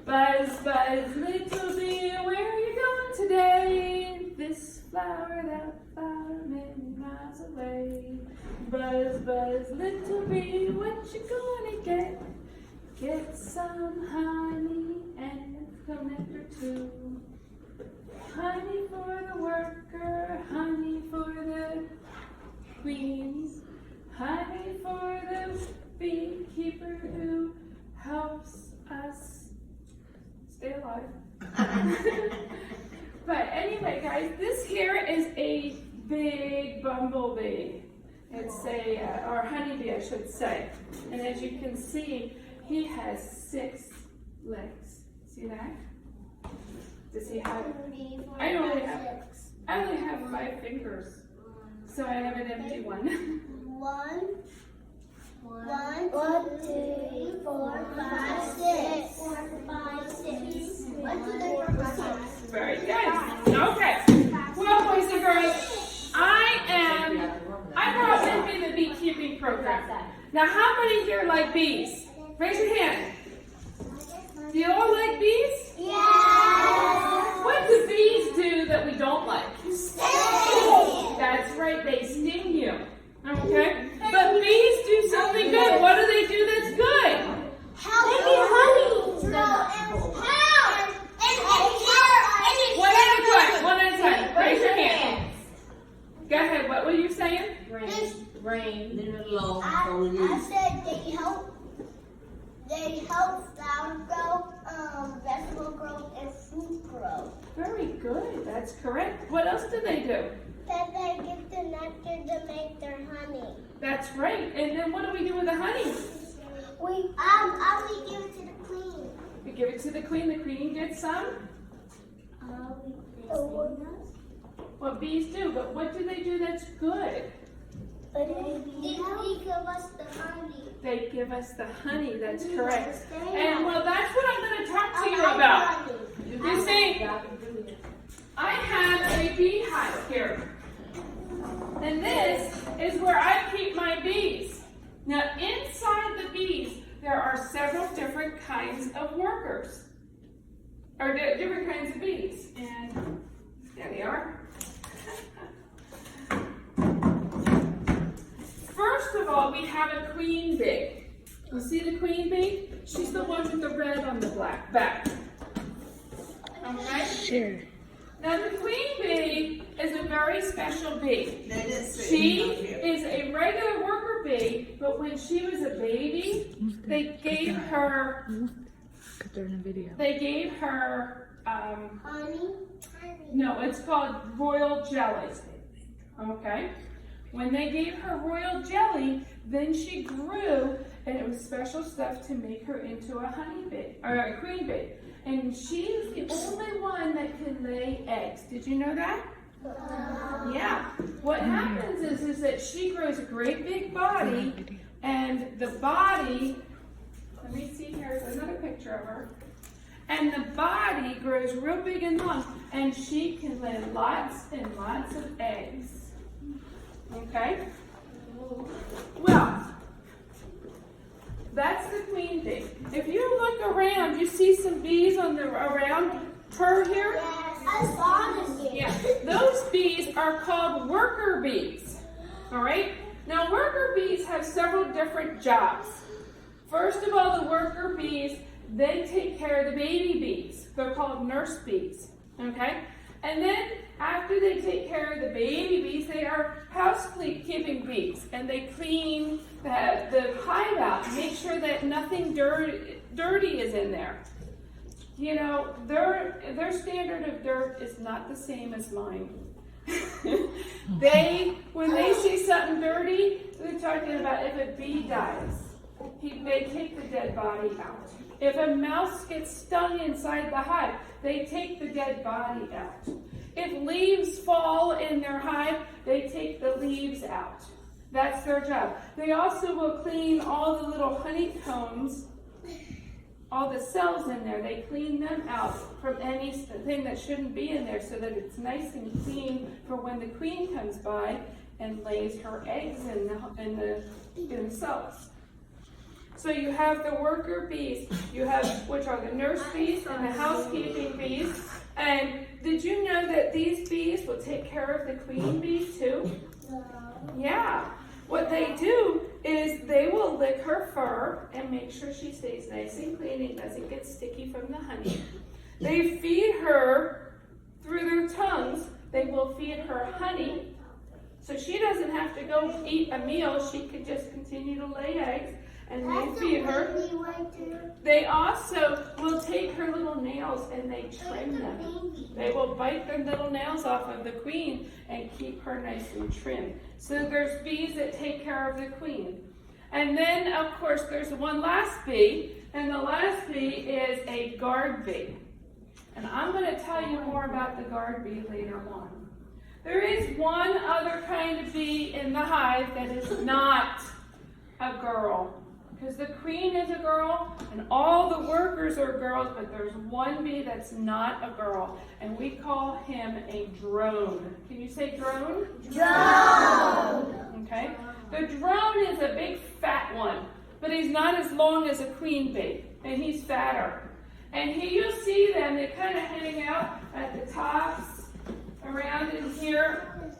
Buzz, buzz, little bee, where are you going today? This flower, that flower, many miles away. Buzz, buzz, little bee, what you gonna get? Get some honey and some nectar too. Honey for the worker, honey for the queen, honey for the beekeeper who helps us stay alive. But anyway, guys, this here is a big bumblebee. It's or honeybee, I should say. And as you can see, he has 6 legs. See that? Does he have? I only have 5 fingers, so I have an empty one. 1, 2, 3, 4, 5, 6. 5, 6. 1, 2, 3, 4, 5, 6. Very good. Okay. Well, boys and girls, I brought with me the beekeeping program. Now, how many here like bees? Raise your hand. Do you all like bees? Yes. What do bees do that we don't like? Sting. That's right, they sting you. Okay? But bees do something good. What do they do that's good? Help me, honey. One at a time. Raise your hand. Go ahead. What were you saying? Rain. I said they help flowers grow, vegetable grow, and fruit grow. Very good. That's correct. What else do they do? Then they get the nectar to make their honey. That's right. And then what do we do with the honey? We give it to the queen. We give it to the queen. The queen gets some. What bees do, but what do they do that's good? They give us the honey. They give us the honey. That's correct. And well, that's what I'm going to talk to you about. You see, I have a beehive here. And this is where I keep my bees. Now, inside the bees, there are several different kinds of workers. Or different kinds of bees. And there they are. First of all, we have a queen bee. You see the queen bee? She's the one with the red on the black back. Okay? Sure. Now the queen bee is a very special bee. She is a regular worker bee, but when she was a baby, they gave her Honey? no, it's called royal jelly. Okay? When they gave her royal jelly, then she grew, and it was special stuff to make her into a honey bee, or a queen bee. And she's the only one that can lay eggs. Did you know that? Yeah. What happens is that she grows a great big body, and the body, let me see, here's another picture of her. And the body grows real big and long, and she can lay lots and lots of eggs. Okay? Well, that's the queen bee. If you look around, you see some bees around her here? Yes, I saw them. Yeah. Those bees are called worker bees. All right? Now, worker bees have several different jobs. First of all, the worker bees, they take care of the baby bees. They're called nurse bees. Okay? And then after they take care of the baby bees, they are housekeeping bees, and they clean the hive out, make sure that nothing dirty is in there. You know, their standard of dirt is not the same as mine. When they see something dirty, they're talking about if a bee dies, they take the dead body out. If a mouse gets stung inside the hive, they take the dead body out. If leaves fall in their hive, they take the leaves out. That's their job. They also will clean all the little honeycombs, all the cells in there. They clean them out from anything that shouldn't be in there so that it's nice and clean for when the queen comes by and lays her eggs in the cells. So you have the worker bees, you have, which are the nurse bees and the housekeeping bees. And did you know that these bees will take care of the queen bees too? Yeah. What they do is they will lick her fur and make sure she stays nice and clean and doesn't get sticky from the honey. They feed her through their tongues. They will feed her honey. So she doesn't have to go eat a meal. She could just continue to lay eggs and they feed her. They also will take her little nails and they trim them. They will bite their little nails off of the queen and keep her nice and trim. So there's bees that take care of the queen. And then, of course, there's one last bee, and the last bee is a guard bee. And I'm going to tell you more about the guard bee later on. There is one other kind of bee in the hive that is not a girl. Because the queen is a girl, and all the workers are girls, but there's one bee that's not a girl, and we call him a drone. Can you say drone? Drone! Okay. The drone is a big fat one, but he's not as long as a queen bee, and he's fatter. And you'll see them, they kind of hang out at the tops, around in here.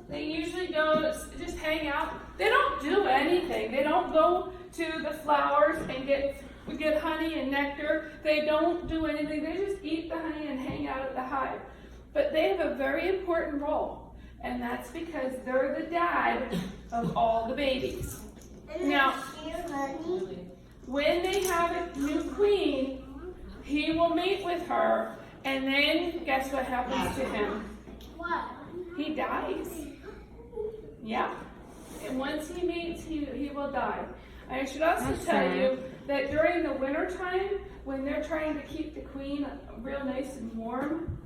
They usually go, just hang out. They don't do anything. They don't go to the flowers and get honey and nectar. They don't do anything. They just eat the honey and hang out at the hive. But they have a very important role, and that's because they're the dad of all the babies. Now, when they have a new queen, he will mate with her, and then guess what happens to him? What? He dies. Yeah. And once he mates, he will die. I should also tell you that during the winter time, when they're trying to keep the queen real nice and warm,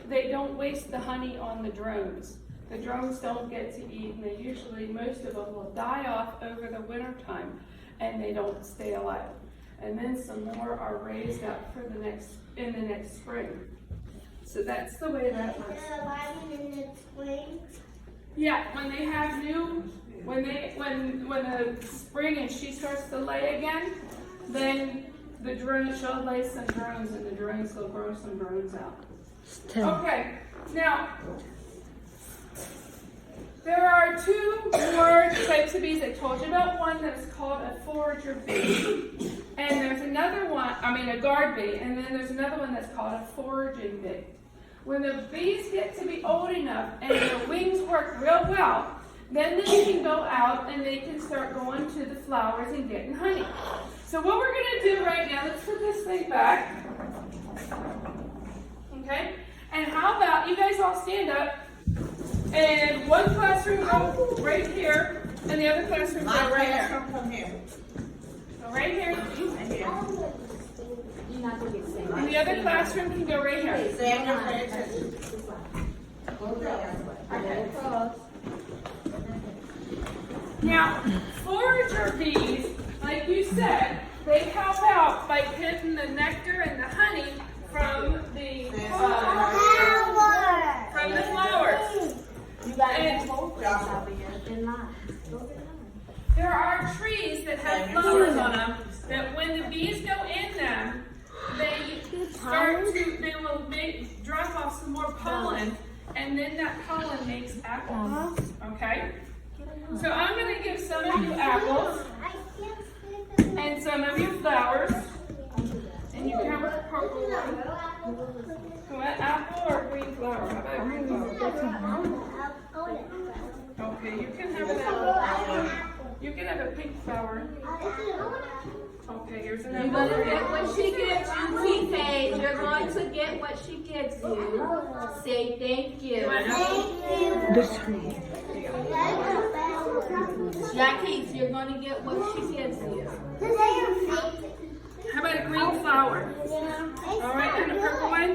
they don't waste the honey on the drones. The drones don't get to eat, and they usually, most of them will die off over the winter time, and they don't stay alive. And then some more are raised up for in the next spring. So that's the way that works. In the spring? Yeah, when they have when the spring and she starts to lay again, then the drones, she'll lay some drones and the drones will grow some drones out. Okay, now there are two more types of bees. I told you about one that's called a forager bee, and there's another one, a guard bee, and then there's another one that's called a foraging bee. When the bees get to be old enough and their wings work real well, then they can go out and they can start going to the flowers and getting honey. So what we're going to do right now, let's put this thing back. Okay? And how about you guys all stand up, and one classroom go right here, and the other classroom go right here. Come here. Go right here. Right here. And the other classroom can go right here. Stand up there. Okay. Now, forager bees, like you said, they help out by getting the nectar and the honey from the flowers. You got And there are trees that have flowers on them that when the bees go in them, they will drop off some more pollen, and then that pollen makes apples. Okay? So I'm going to give some of you apples and some of you flowers, and you can have a purple one. You want apple or green flower? How about green flower? Okay, you can have an apple. You can have a pink flower. Okay, here's an apple. You're going to get what she gives you, TK. You're going to get what she gives you. Say thank you. Jackie, you're going to get what she gives you. How about a green flower? All right, and a purple one?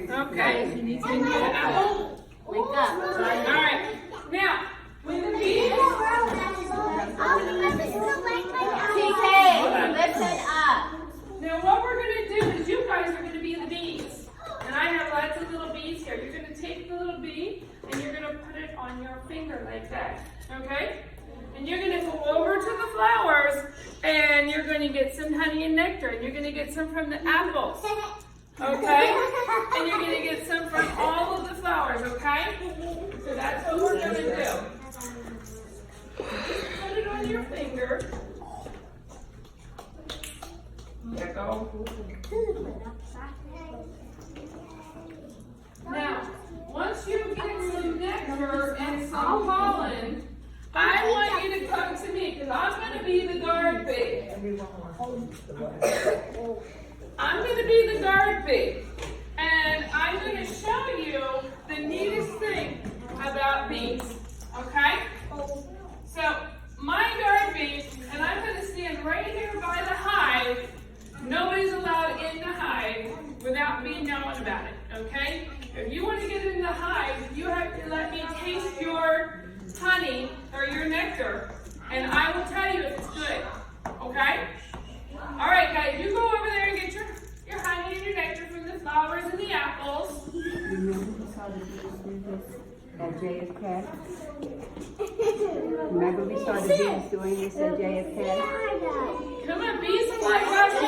Okay. Can you get an apple? Wake up. All right. Now, when the bees... TK, lift it up. Now what we're going to do is you guys are going to be the bees. And I have lots of little bees here. You're going to take the little bee and you're going to put it on your finger like that. Okay? And you're going to go over to the flowers and you're honey and nectar, and you're gonna get some from the apples, okay? And you're gonna get some from all of the flowers, okay? So that's what we're gonna do. Just put it on your finger. There you go. Now, once you get some nectar and some pollen, I want you to come to me because I'm going to be the guard bee. I'm going to be the guard bee. And I'm going to show you the neatest thing about bees. Okay? So, my guard bee, and I'm going to stand right here by the hive. Nobody's allowed in the hive without me knowing about it. Okay? If you want to get in the hive, you have to let me taste your honey or your nectar, and I will tell you if it's good. Okay? All right, guys, you go over there and get your honey and your nectar from the flowers and the apples. At JFK. Remember we saw the bees doing this at JFK? Come on, bees fly across the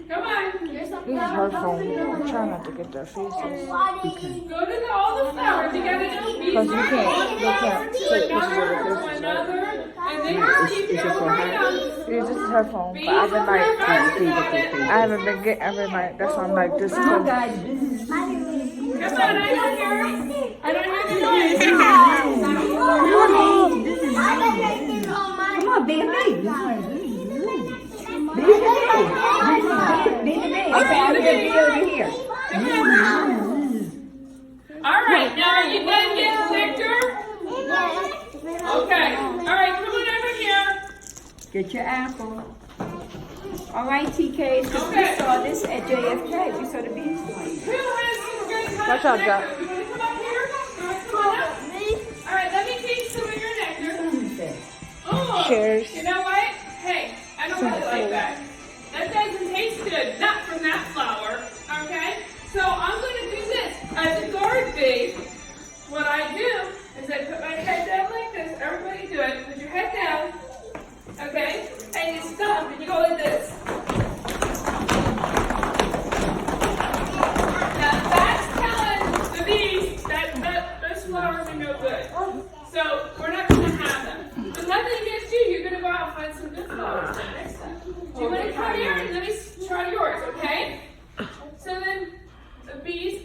Come on. This is her phone. Try not to get their faces. Go to all the flowers. You gotta know bees. Because you can't take pictures of the one faces. another, and then keep It's just going for her. around. This is her phone. Bees But I've been are like, fast at it. I haven't been getting, I've been like, that's why I'm like, this Come on, is guys. This is Come on, I don't hear. I don't hear the noise. Come on, this is Come on, be a bee. Be the bee. Okay, I'm gonna be over here. All right, now are you done getting nectar? Okay. All right, come on over here. Get your apple. All right, TK, so Okay. we saw this at JFK. We saw the bees doing it. Who has some good honey Watch out, nectar? Jack. You want to come up here? You want to come on up? All right, let me taste some of your nectar. Oh, Cheers. you know what? Hey, I don't really like that. That doesn't taste good. Not from that flower. Okay? So I'm going to do this. As a guard bee, what I do is I put my head down like this. Everybody do it. Put your head down. Okay? And you stop and you go like this. Now that's telling the bees that those flowers are no good. So we're not going to have them. But nothing against you. You're going to go out and find some good flowers next time. Do you want to come here and let me try yours, okay? So then the bees,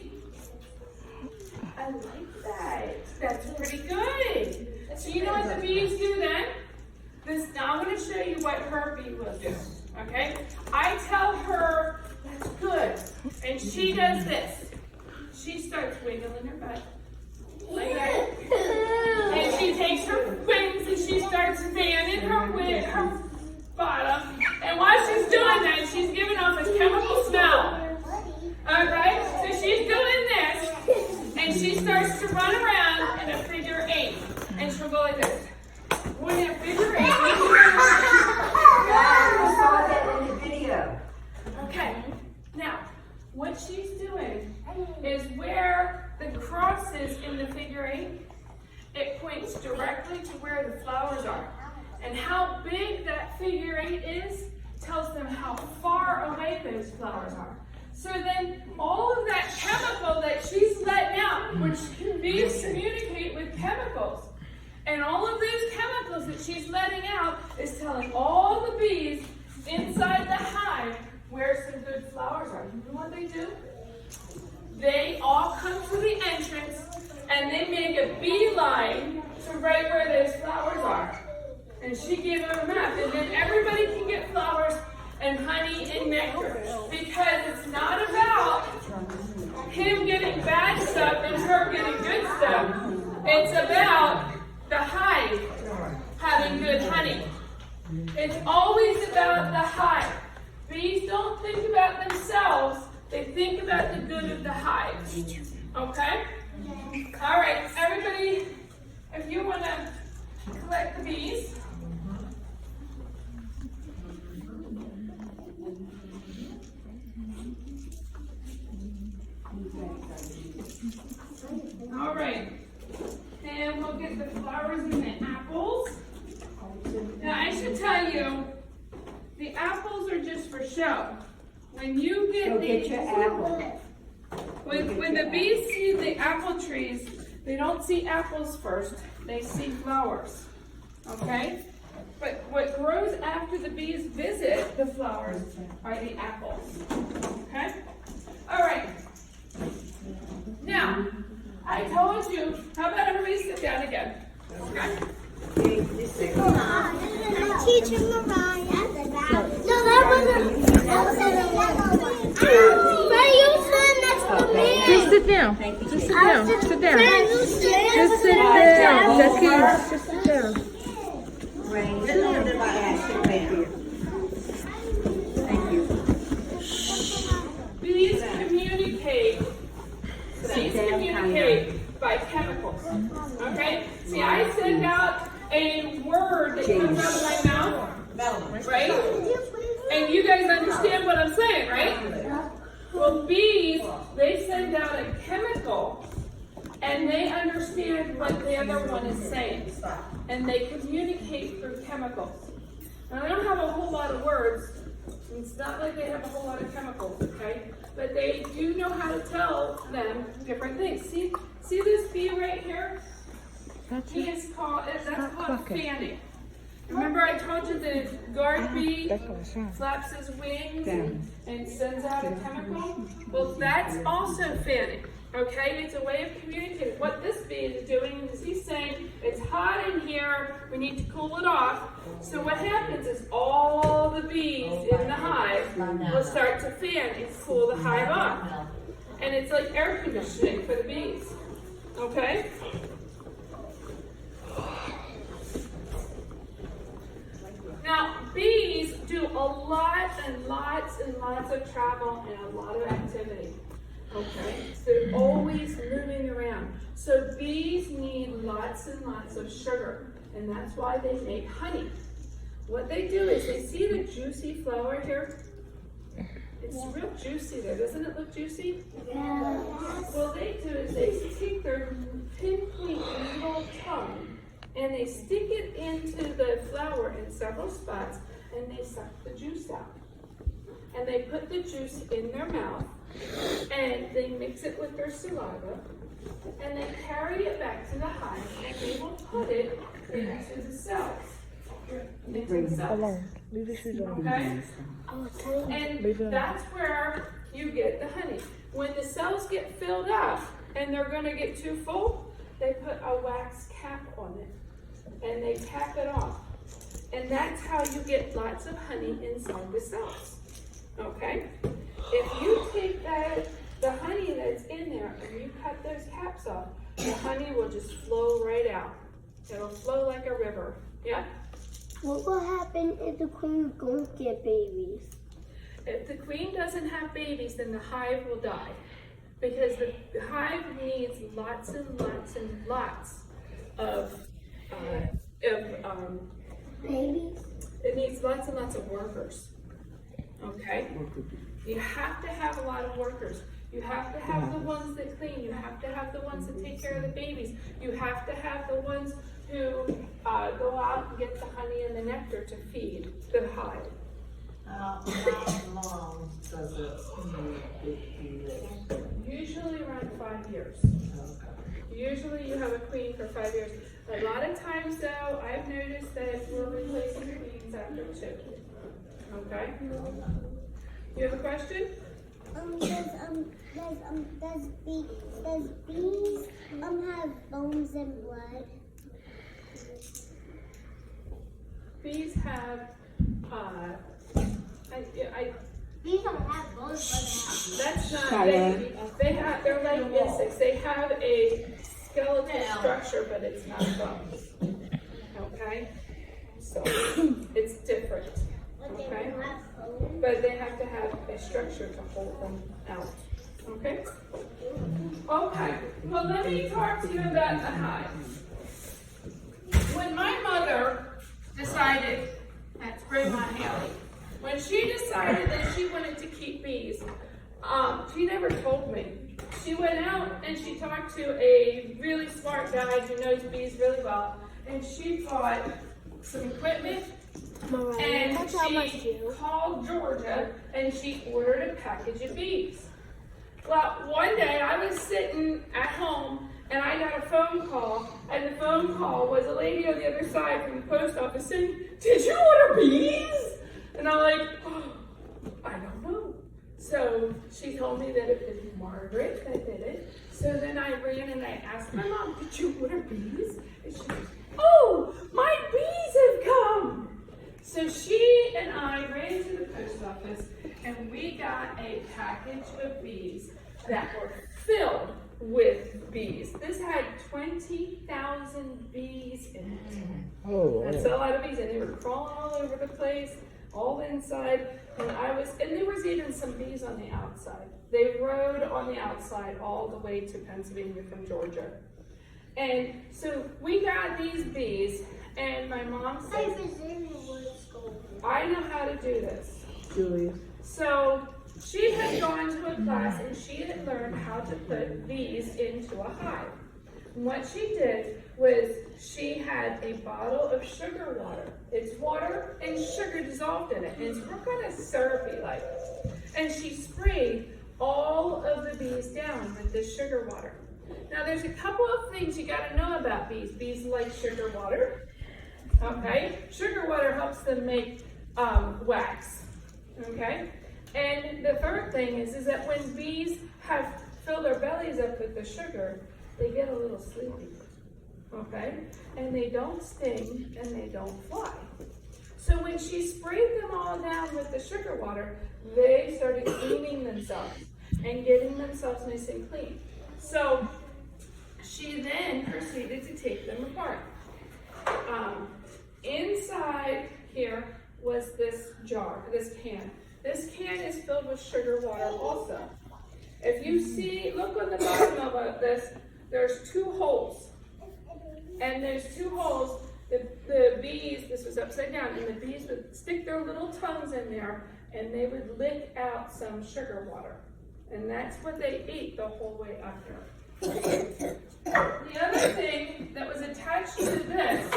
I like that. That's pretty good. So you know what the bees do then? Now I'm going to show you what her bee will do, okay? I tell her that's good, and she does this. She starts wiggling her butt like that, and she takes her wings and she starts fanning her bottom. And while she's doing that, she's giving off a chemical smell. All right, so she's doing this, and she starts to run around in a figure 8, and she'll go like this. When in a figure 8, I saw that in the video. okay, now, what she's doing is where the cross is in the figure 8, it points directly to where the flowers are. And how big that figure 8 is tells them how far away those flowers are. So then all of that chemical that she's letting out, which bees communicate with chemicals, and all of those chemicals that she's letting out is telling all the bees inside the hive where some good flowers are. You know what they do? They all come to the entrance and they make a beeline to right where those flowers are. And she gave them a map, and then everybody can get flowers and honey and nectar. Because it's not about him getting bad stuff and her getting good stuff. It's about the hive having good honey. It's always about the hive. Bees don't think about themselves, they think about the good of the hive. Okay? All right, everybody, if you want to collect the bees. All right, and we'll get the flowers and the apples. Now I should tell you, the apples when you get So get these, your apple. when the bees see the apple trees, they don't see apples first, they see flowers, okay? But what grows after the bees visit the flowers are the apples, okay? All right. Now, I told you, how about everybody sit down again, okay? Teacher Mariah. No, that wasn't. But you said that's the man. Just sit down. Just sit down. Sit down. Just sit down. Jackie, just sit down. Right. Thank you. Bees communicate. Bees communicate by chemicals. Okay? See, I send out a word that comes out of my mouth, right? And you guys understand what I'm saying, right? Well, bees, they send out a chemical, and they understand what the other one is saying. And they communicate through chemicals. Now, they don't have a whole lot of words. It's not like they have a whole lot of chemicals, okay? But they do know how to tell them different things. See this bee right here? That's called fanning. Remember I told you the guard bee flaps his wings and sends out a chemical? Well, that's also fanning, okay? It's a way of communicating. What this bee is doing is he's saying, it's hot in here, we need to cool it off. So what happens is all the bees in the hive will start to fan and cool the hive off. And it's like air conditioning for the bees, okay? Now, bees do a lot and lots and lots of travel and a lot of activity, okay? So they're always moving around. So bees need lots and lots of sugar, and that's why they make honey. What they do is they see the juicy flower here? It's real juicy there. Doesn't it look juicy? Yeah. Well, they do is they take their pinpoint little tongue and they stick it into the flower in several spots, and they suck the juice out. And they put the juice in their mouth, and they mix it with their saliva, and they carry it back to the hive, and they will put it into the cells. Into the cells. Alone. Leave the shoes on. Okay? And that's where you get the honey. When the cells get filled up and they're going to get too full, they put a wax cap on it and they tap it off. And that's how you get lots of honey inside the cells. Okay? If you take the honey that's in there and you cut those caps off, the honey will just flow right out. It'll flow like a river. Yeah? What will happen if the queen don't get babies? If the queen doesn't have babies, then the hive will die. Because the hive needs lots and lots and lots of Babies? it needs lots and lots of workers. Okay? You have to have a lot of workers. You have to have the ones that clean. You have to have the ones that take care of the babies. You have to have the ones who go out and get the honey and the nectar to feed the hive. How long does it Usually around 5 years. Usually you have a queen for 5 years. A lot of times though, I've noticed that we're replacing queens after 2. Okay? You have a question? Does bees have bones and blood? Bees have, Bees don't have bones, that's not, they're like insects. They have a skeletal structure, but it's not bones. Okay? So, it's different. Okay? But they have to have a structure to hold them out. Okay? Okay. Well, let me talk to you about the hive. When my mother decided, that's Grandma Haley, when she decided that she wanted to keep bees, she never told me. She went out and she talked to a really smart guy who knows bees really well, and she bought some equipment And That's how much she you. called Georgia and she ordered a package of bees. Well, one day I was sitting at home and I got a phone call, and the phone call was a lady on the other side from the post office saying, "Did you order bees?" And I'm like, "Oh, I don't know." So she told me that it was Margaret that did it. So then I ran and I asked my mom, "Did you order bees?" And she goes, "Oh, my bees have come." So she and I ran to the post office and we got a package of bees that were filled with bees. This had 20,000 bees in it. Oh, That's a lot of bees, and they were crawling all over the place, all inside. And there was even some bees on the outside. They rode on the outside all the way to Pennsylvania from Georgia. And so we got these bees, and my mom said, "I know how to do this." Julia. So she had gone to a class and she had learned how to put bees into a hive. And what she did was she had a bottle of sugar water. It's water and sugar dissolved in it. And it's kind of syrupy like. And she sprayed all of the bees down with this sugar water. Now there's a couple of things you got to know about bees. Bees like sugar water. Okay? Sugar water helps them make wax. Okay? And the third thing is that when bees have filled their bellies up with the sugar, they get a little sleepy. Okay? And they don't sting and they don't fly. So when she sprayed them all down with the sugar water, they started cleaning themselves and getting themselves nice and clean. So she then proceeded to take them apart. Inside here was this jar, this can. This can is filled with sugar water also. If you see, look on the bottom of this, there's two holes. And there's two holes, the bees, this was upside down, and the bees would stick their little tongues in there and they would lick out some sugar water. And that's what they ate the whole way up here. The other thing that was attached to this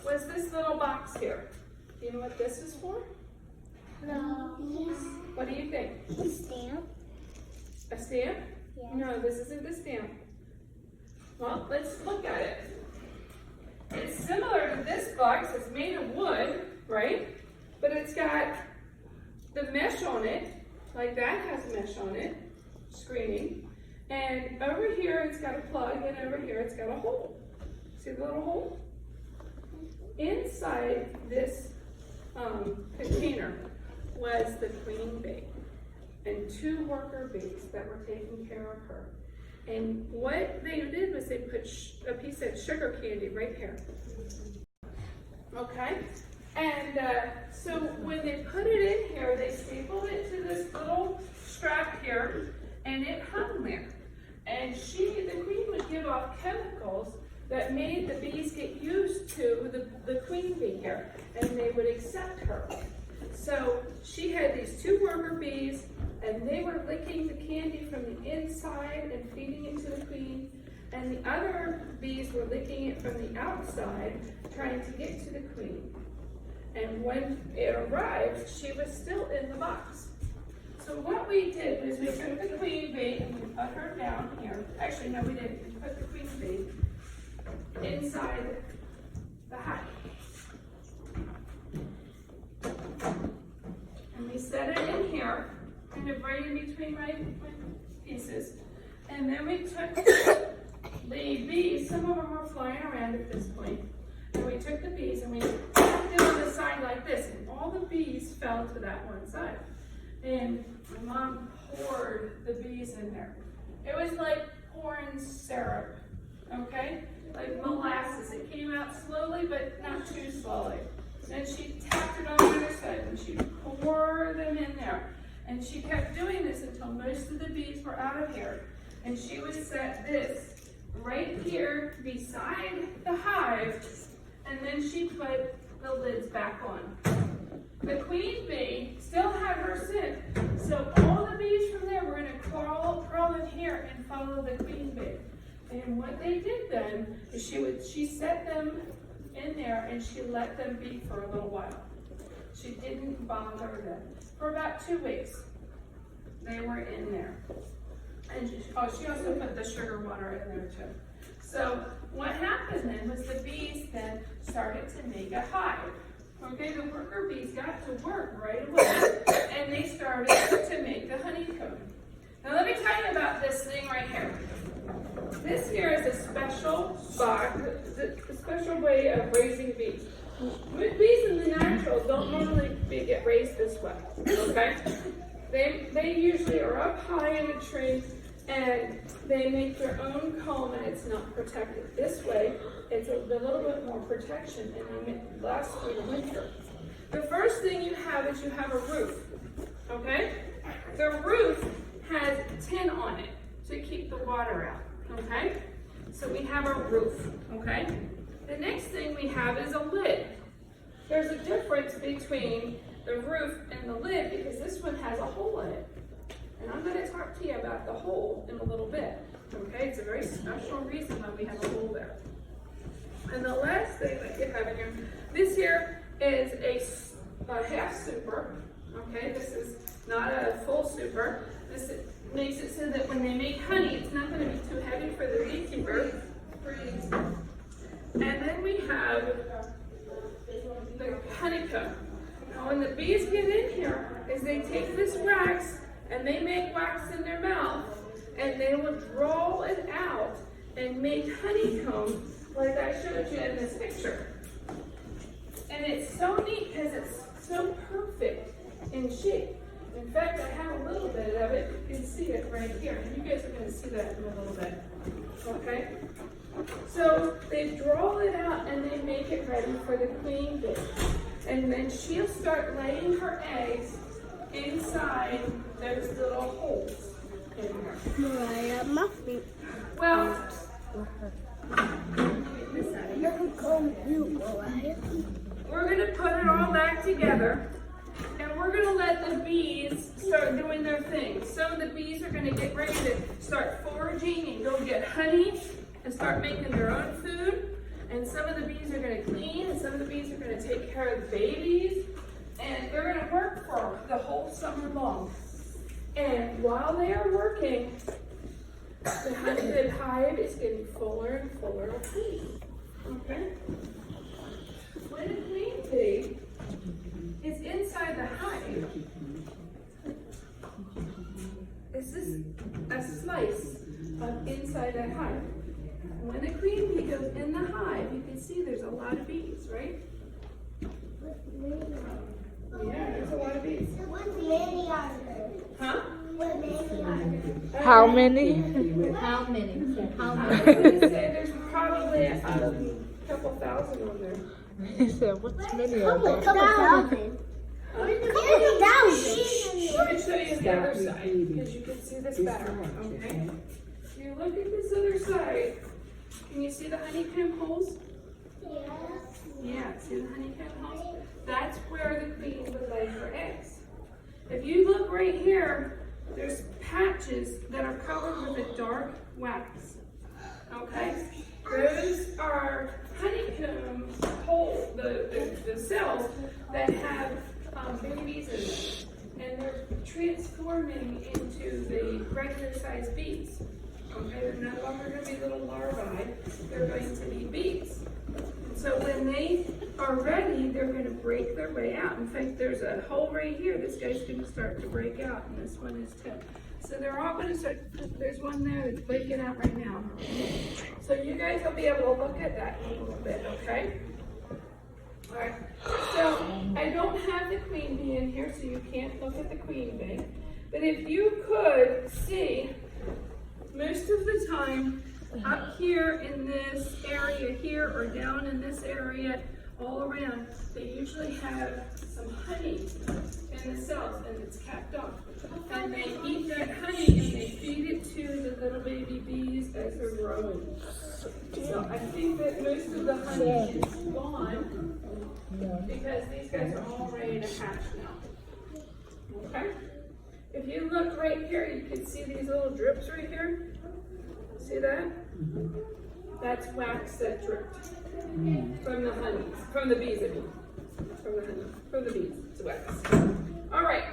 was this little box here. Do you know what this is for? No. What do you think? Stamp? A stamp? Yeah. No, this isn't the stamp. Well, let's look at it. It's similar to this box. It's made of wood, right? But it's got the mesh on it, like that has mesh on it, screening. And over here it's got a plug, and over here it's got a hole. See the little hole? Inside this container was the queen bee and two worker bees that were taking care of her. And what they did was they put a piece of sugar candy right here. Okay? And so when they put it in here, they stapled it to this little strap here, and it hung there. And the queen would give off chemicals that made the bees get used to the queen bee here, and they would accept her. So she had these two worker bees, and they were licking the candy from the inside and feeding it to the queen, and the other bees were licking it from the outside, trying to get to the queen. And when it arrived, she was still in the box. So what we did was we took the queen bee and we put her down here. Actually, no, we didn't. We put the queen bee inside the hive. And we set it in here, kind of right in between my pieces. And then we took the bees, some of them were flying around at this point. And we took the bees and we put them on the side like this, and all the bees fell to that one side. And my mom poured the bees in there. It was like pouring syrup, okay? Like molasses. It came out slowly, but not too slowly. And she tapped it on the other side, and she poured them in there. And she kept doing this until most of the bees were out of here. And she would set this right here beside the hive, and then she put the lids back on. The queen bee still had her scent, so all the bees from there were going to crawl in here and follow the queen bee. And what they did then is she set them in there and she let them be for a little while. She didn't bother them. For about 2 weeks, they were in there. And she also put the sugar water in there too. So what happened then was the bees then started to make a hive. Okay, the worker bees got to work right away and they started to make the honeycomb. Now let me tell you about this thing right here. This here is a special box, a special way of raising bees. Bees in the natural don't normally get raised this way, okay? They usually are up high in a tree and they make their own comb and it's not protected. This way, it's a little bit more protection and it lasts through the winter. The first thing you have is you have a roof, okay? The roof has tin on it to keep the water out, okay? So we have a roof, okay? The next thing we have is a lid. There's a difference between the roof and the lid because this one has a hole in it. And I'm going to talk to you about the hole in a little bit, okay? It's a very special reason why we have a hole there. And the last thing that you have in here, this here is a half super, okay? This is not a full super. This makes it so that when they make honey, it's not going to be too heavy for the beekeeper. And then we have the honeycomb. Now when the bees get in here, is they take this wax and they make wax in their mouth and they will draw it out and make honeycomb like I showed you in this picture. And it's so neat because it's so perfect in shape. In fact, I have a little bit of it. You can see it right here. And you guys are going to see that in a little bit. Okay? So they draw it out and they make it ready for the queen bee. And then she'll start laying her eggs inside those little holes in her. Mariah, muffin. Well, we're going to put it all back together and we're going to let the bees start doing their thing. Some of the bees are going to get ready to start foraging and go get honey and start making their own food. And some of the bees are going to clean and some of the bees are going to take care of the babies. And they're going to work for the whole summer long. And while they are working, the hive is getting fuller and fuller of bees. Okay? When a queen bee is inside the hive, this is a slice of inside that hive. When the queen bee goes in the hive, you can see there's a lot of bees, right? Yeah, there's a lot of bees. What many are there? Huh? What many are there? How many? How many? How I many? was going to say there's probably a couple thousand on there. He said, what's many of them? Couple thousand. Couple thousand. Let me show you the other side because you can see this better. Okay. If you look at this other side, can you see the honeycomb holes? Yeah, see the honeycomb holes? That's where the queen would lay her eggs. If you look right here, there's patches that are covered with a dark wax. Okay? Those are honeycomb hole, the cells that have babies in them. And they're transforming into the regular sized bees. Okay, they're no longer going to be little larvae, they're going to be bees. And so when they are ready, they're going to break their way out. In fact, there's a hole right here. This guy's going to start to break out, and this one is too. So they're all going to start, there's one there that's breaking out right now. So you guys will be able to look at that in a little bit, okay? All right, so I don't have the queen bee in here, so you can't look at the queen bee. But if you could see, most of the time, up here in this area here or down in this area, all around, they usually have some honey in the cells and it's capped off. And they eat that honey and they feed it to the little baby bees as they're growing. So I think that most of the honey is gone because these guys are all ready to hatch now. Okay? If you look right here, you can see these little drips right here. See that? That's wax that dripped from the honey, from the bees, I mean. From the honey, from the bees, it's wax. All right.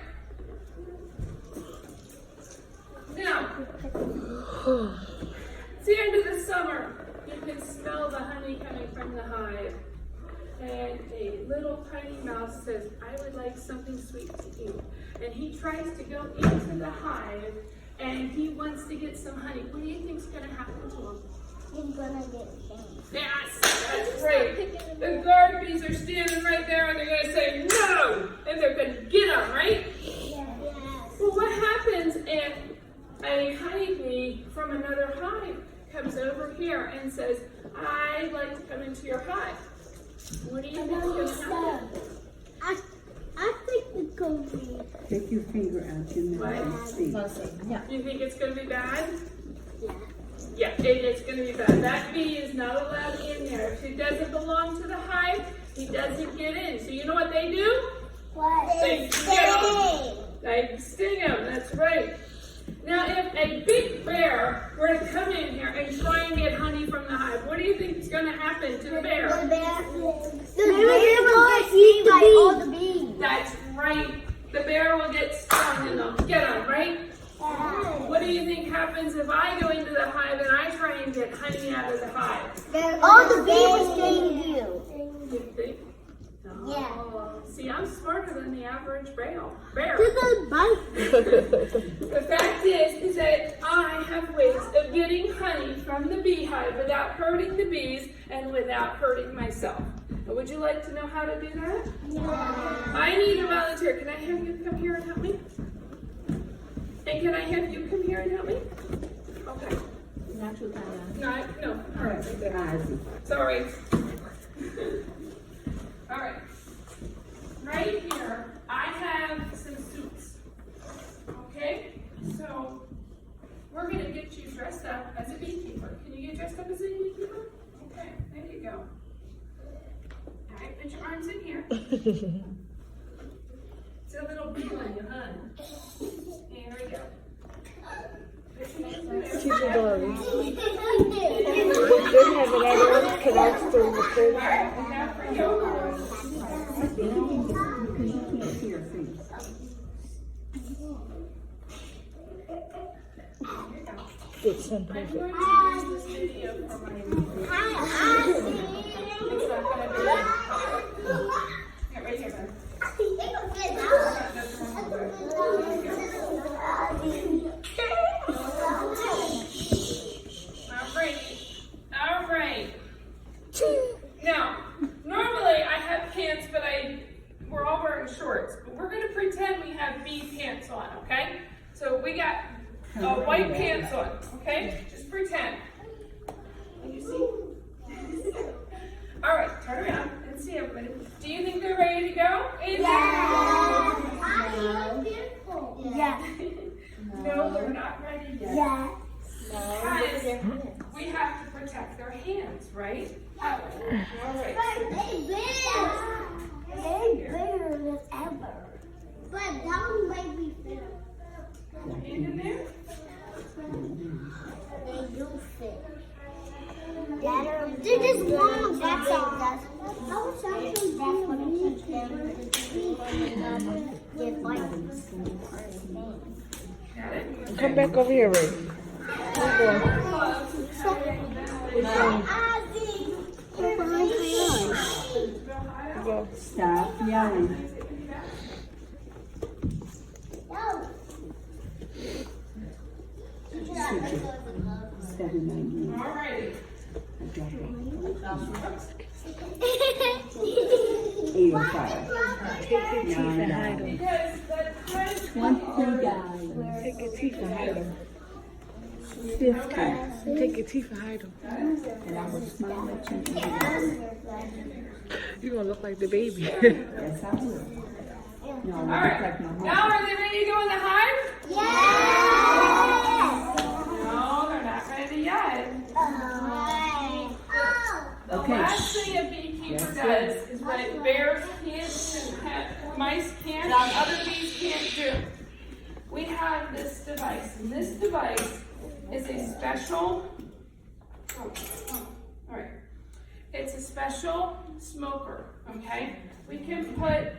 Now, it's the end of the summer. You can smell the honey coming from the hive. And a little tiny mouse says, I would like something sweet to eat. And he tries to go into the hive and he wants to get some honey. What do you think's going to happen to him? He's gonna get stung. Yes, that's great. The guard bees are standing right there and they're going to say no. And they're going to get him, right? Yes. Well, what happens if a honeybee from another hive comes over here and says, I'd like to come into your hive? What do you think is going to happen? I think it's gonna be. Take your finger out your mouth and see. You think it's going to be bad? Yeah. Yeah, it's going to be bad. That bee is not allowed in there. If he doesn't belong to the hive, he doesn't get in. So you know what they do? What? They sting him. They sting him, that's right. Now, if a big bear were to come in here and try and get honey from the hive, what do you think is going to happen to the bear? The bear will get eaten by all the bees. That's right. The bear will get stung and they'll get him, right? What do you think happens if I go into the hive and I try and get honey out of the hive? All the bees will sting you. You think? Yeah. Oh, see, I'm smarter than the average bear. The fact is that I have ways of getting honey from the beehive without hurting the bees and without hurting myself. Would you like to know how to do that? Yeah. I need a volunteer. Can I have you come here and help me? And can I have you come here and help me? Okay. No. All right, right there. Sorry. All right. Right here, I have some suits. Okay? So, we're going to get you dressed up as a beekeeper. Can you get dressed up as a beekeeper? Okay, there you go. All right, put your arms in here. It's a little bee on you, huh? Here we go. Put your hands in there. Keep it going. Didn't have another one. Can I still record? Now for yoga. Because you can't see your face. Good, son, I'm perfect. going to use this video for my It's not going to be right here, then. All right. Now, normally I have pants, but we're all wearing shorts. But we're going to pretend we have bee pants on, okay? So we got white pants on, okay? Just pretend. Can you see? All right, turn around and see everybody. Do you think they're ready to go? Yeah. No, they're not ready yet. Yeah. Because we have to protect their hands, right? All right. They're bigger than ever. But that one might be bigger. Hand in there. They do fit. They're just long. That's all. That's what it teaches them to get vitamins. Got it? Come back over here, Ray. Go. Stop yelling. $7.99. All righty. I got it. $8.05. Take your teeth and hide them. Because the time $20. Take your teeth and hide them. $50. Take your teeth and hide them. And I will smile at you. You're going to look like the baby. Yes, I will. No, I All look right. like my mom. Now, are they ready to go in the hive? Yes! No, they're not ready yet. The Okay. last thing a beekeeper does is what bears can't do, mice can't, other bees can't do. We have this device, and this device is a special All right. It's a special smoker, okay? We can put,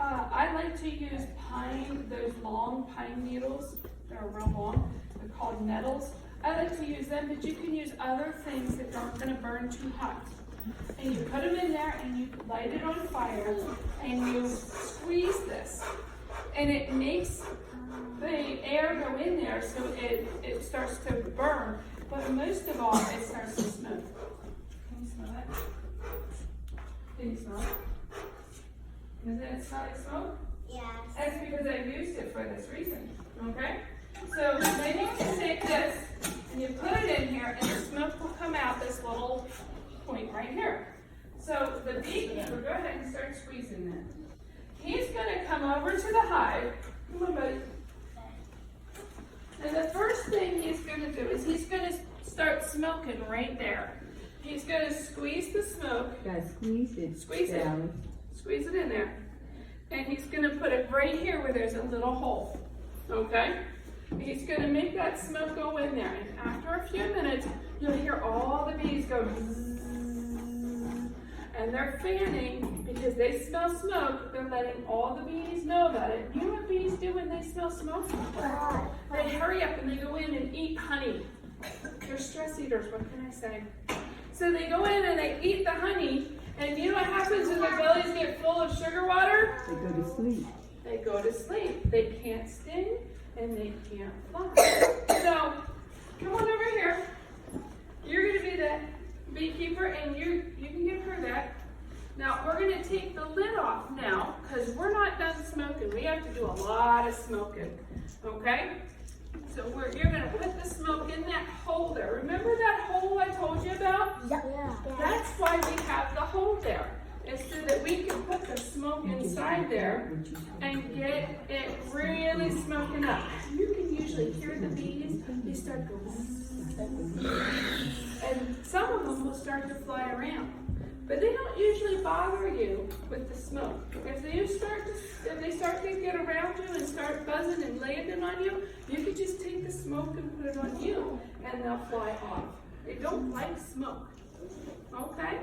I like to use pine, those long pine needles. They're real long. They're called nettles. I like to use them, but you can use other things that aren't gonna burn too hot. And you put them in there and you light it on fire and you squeeze this. And it makes the air go in there so it starts to burn. But most of all, it starts to smoke. Can you smell that? Can you smell it? Doesn't it smell like smoke? Yes. That's because I used it for this reason, okay? So then you can take this and you put it in here and the smoke will come out this little point right here. So the beekeeper, go ahead and start squeezing that. He's gonna come over to the hive. Come on, buddy. And the first thing he's gonna do is he's gonna start smoking right there. He's gonna squeeze the smoke. Gotta squeeze it. Squeeze it. Sally. Squeeze it in there. And he's gonna put it right here where there's a little hole, okay? He's gonna make that smoke go in there. And after a few minutes, you'll hear all the bees go bzzz. And they're fanning because they smell smoke. They're letting all the bees know about it. You know what bees do when they smell smoke? They hurry up and they go in and eat honey. They're stress eaters, what can I say? So they go in and they eat the honey, and you know what happens when their bellies get full of sugar water? They go to sleep. They go to sleep. They can't sting and they can't fly. So come on over here. You're gonna be the beekeeper and you can give her that. Now we're gonna take the lid off now because we're not done smoking. We have to do a lot of smoking, okay? So you're gonna put the smoke in that hole there. Remember that hole I told you about? Yeah. That's why we have the hole there. It's so that we can put the smoke inside there and get it really smoking up. You can usually hear the bees. They start going zzz, and some of them will start to fly around. But they don't usually bother you with the smoke. If they start to get around you and start buzzing and landing on you, you can just take the smoke and put it on you, and they'll fly off. They don't like smoke. Okay?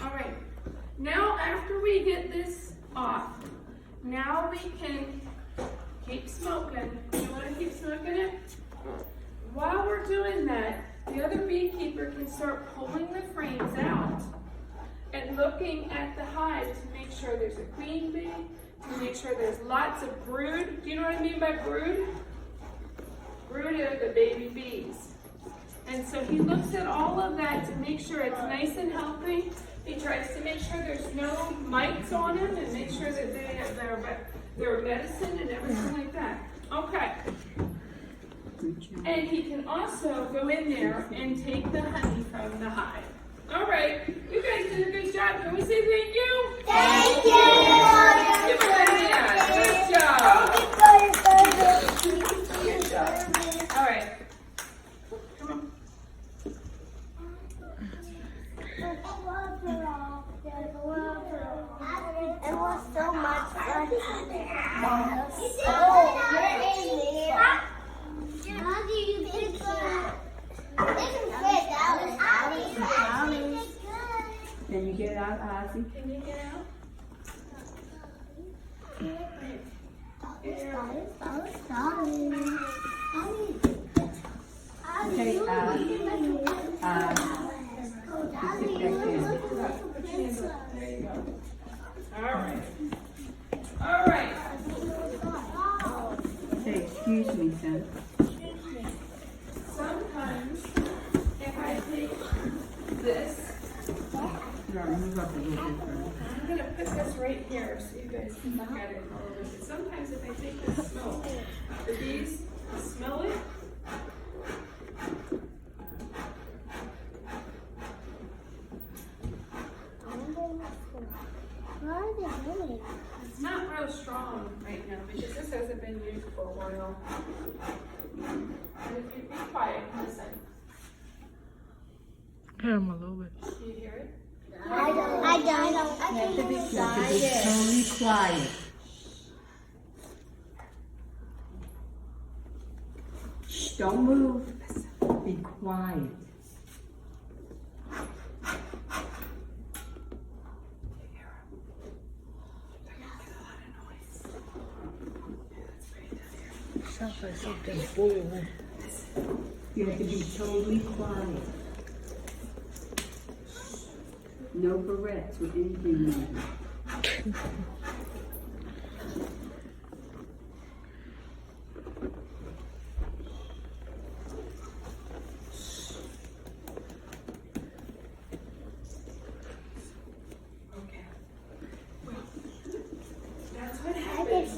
All right. Now, after we get this off, now we can keep smoking. You want to keep smoking it? While we're doing that, the other beekeeper can start pulling the frames out and looking at the hive to make sure there's a queen bee, to make sure there's lots of brood. Do you know what I mean by brood? Brood are the baby bees. And so he looks at all of that to make sure it's nice and healthy. He tries to make sure there's no mites on them and make sure that they have their medicine and everything like that. Okay. And he can also go in there and take the honey from the hive. All right, you guys did a good job. Can we say thank you? Thank you. Give it a hand. Good job. All right. Come on. It was so much fun. How do you pick that? Can you get it out, Ozzy? Can you get out? Okay, sit back There you go. All right. All right. Say, excuse me, son. Sometimes, if I take this, Move up a little bit further. I'm going to put this right here so you guys can look at it a little bit. Sometimes if I take this smoke, the bees smell it. It's not real strong right now because this hasn't been used for a while. And if you be quiet, listen. Hear him a little bit. Do you hear it? I don't. You have to be totally quiet. Shh, don't move. Be quiet. You have to be totally quiet. No barrettes or anything like that. Okay. Well, that's what happens.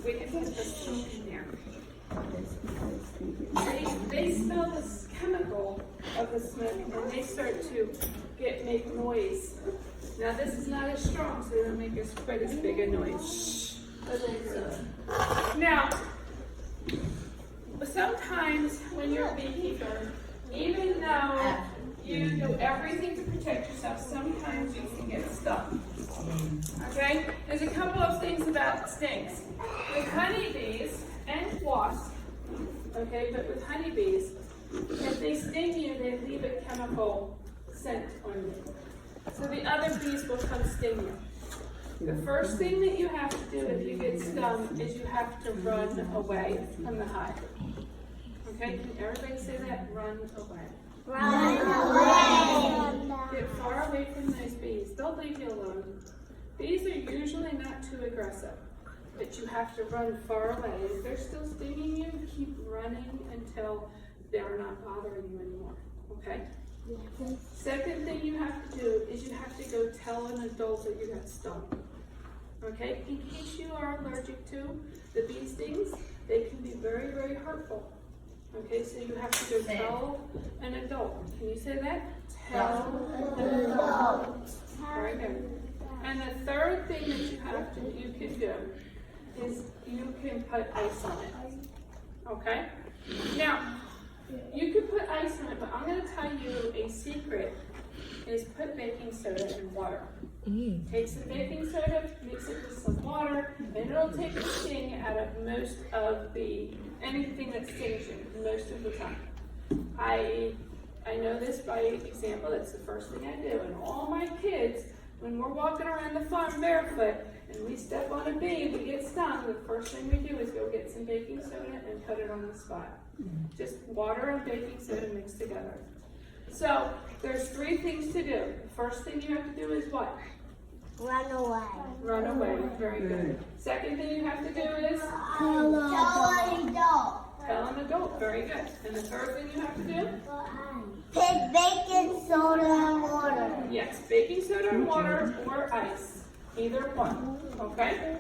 We can put the smoke in there. They smell this chemical of the smoke and they start to make noise. Now this is not as strong, so they don't make quite as big a noise. Now, sometimes when you're a beekeeper, even though you do everything to protect yourself, sometimes you can get stung. Okay? There's a couple of things about stings. With honeybees and wasps, okay, but with honeybees, if they sting you, they leave a chemical scent on you. So the other bees will come sting you. The first thing that you have to do if you get stung is you have to run away from the hive. Okay, can everybody say that? Run away. Run away. Get far away from those bees. They'll leave you alone. Bees are usually not too aggressive, but you have to run far away. If they're still stinging you, keep running until they're not bothering you anymore. Okay? Second thing you have to do is you have to go tell an adult that you got stung. Okay? In case you are allergic to the bee stings, they can be very, very hurtful. Okay, so you have to go tell an adult. Can you say that? Tell an adult. Very good. And the third thing that you can do is you can put ice on it. Okay? Now, you can put ice on it, but I'm going to tell you a secret is put baking soda in water. Take some baking soda, mix it with some water, and it'll take the sting out of most of anything that stings you most of the time. I know this by example. That's the first thing I do. And all my kids, when we're walking around the farm barefoot and we step on a bee, we get stung, the first thing we do is go get some baking soda and put it on the spot. Just water and baking soda mixed together. So there's three things to do. The first thing you have to do is what? Run away. Run away. Very good. Second thing you have to do is Tell an adult. tell an adult. Very good. And the third thing you have to do? Put baking soda and water. Yes, baking soda and water or ice. Either one. Okay?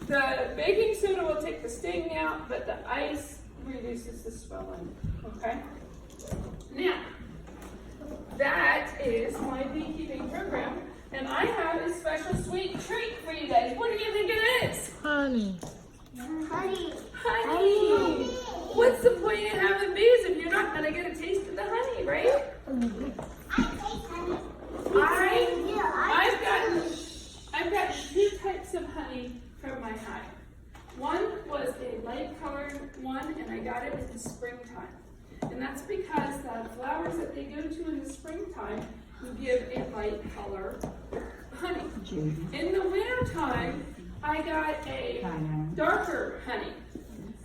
The baking soda will take the sting out, but the ice reduces the swelling. Okay? Now, that is my beekeeping program. And I have a special sweet treat for you guys. What do you think it is? Honey. Honey. Honey. What's the point in having bees if you're not going to get a taste of the honey, right? I've got two types of honey from my hive. One was a light colored one, and I got it in the springtime. And that's because the flowers that they go to in the springtime give a light color honey. In the wintertime, I got a darker honey.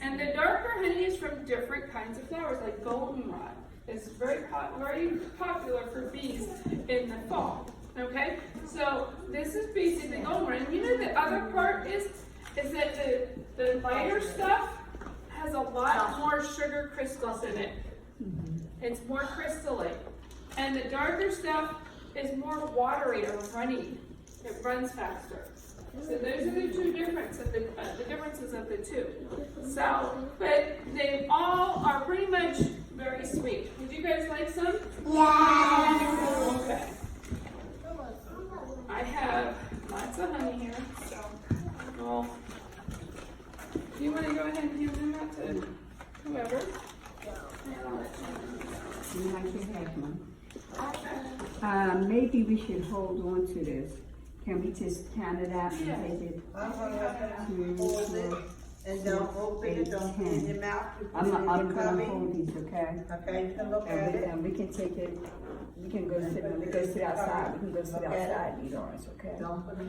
And the darker honey is from different kinds of flowers, like goldenrod. It's very popular for bees in the fall. Okay? So this is basically goldenrod. And you know the other part is that the lighter stuff has a lot more sugar crystals in it. It's more crystalline. And the darker stuff is more watery or runny. It runs faster. So those are the two differences of the two. So, but they all are pretty much very sweet. Would you guys like some? Yeah. Okay. I have lots of honey here, so well, do you want to go ahead and give them out to whoever? I can have one. Maybe we should hold on to this. Can we just count it out and take it? I'm gonna hold it and don't open it, don't put it in your mouth. I'm gonna hold these, okay? Okay, you can look at it. And we can take it, we can go sit outside, we can go sit outside and eat orange, okay? Don't put it in